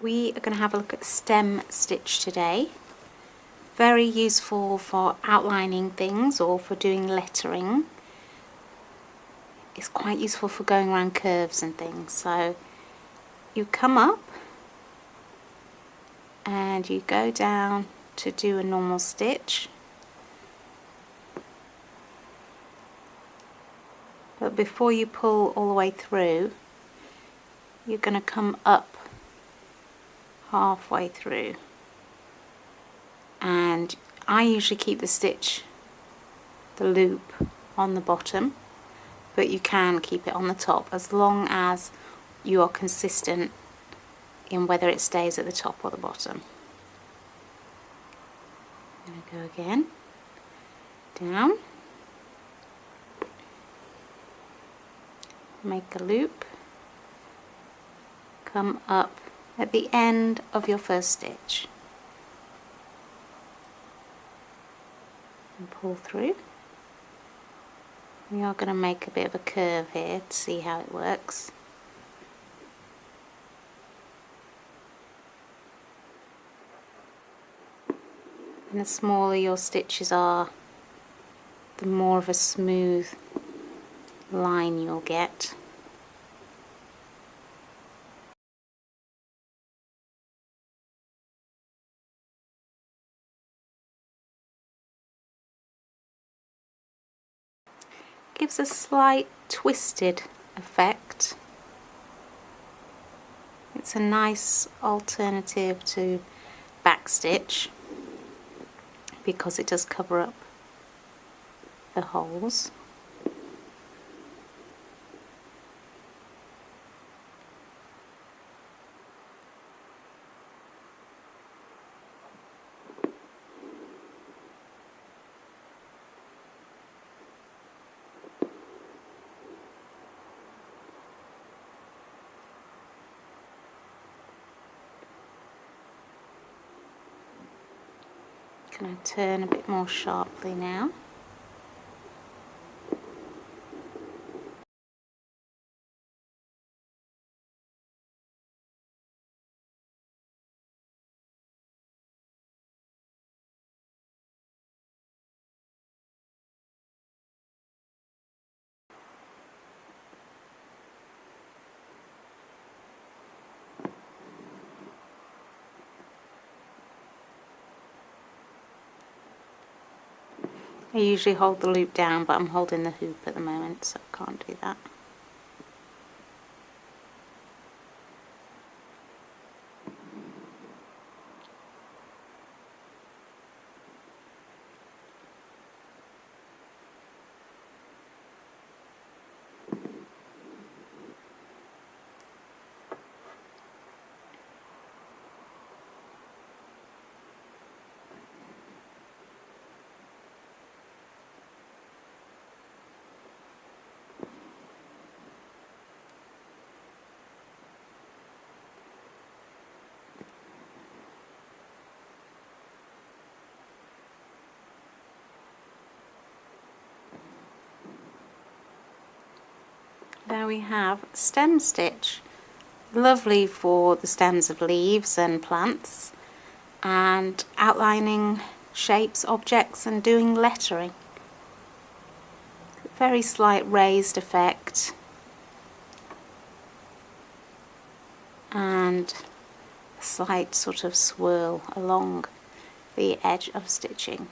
We are going to have a look at stem stitch today. Very useful for outlining things or for doing lettering. It's quite useful for going around curves and things. So you come up and you go down to do a normal stitch. But before you pull all the way through, you're going to come up halfway through. And I usually keep the loop on the bottom, but you can keep it on the top as long as you are consistent in whether it stays at the top or the bottom. I'm going to go again, down, make a loop, come up at the end of your first stitch and pull through. We are going to make a bit of a curve here to see how it works. And the smaller your stitches are, the more of a smooth line you'll get. Gives a slight twisted effect. It's a nice alternative to backstitch because it does cover up the holes. Going to turn a bit more sharply now. I usually hold the loop down, but I'm holding the hoop at the moment, so I can't do that. There we have stem stitch. Lovely for the stems of leaves and plants, and outlining shapes, objects, and doing lettering. Very slight raised effect and a slight sort of swirl along the edge of stitching.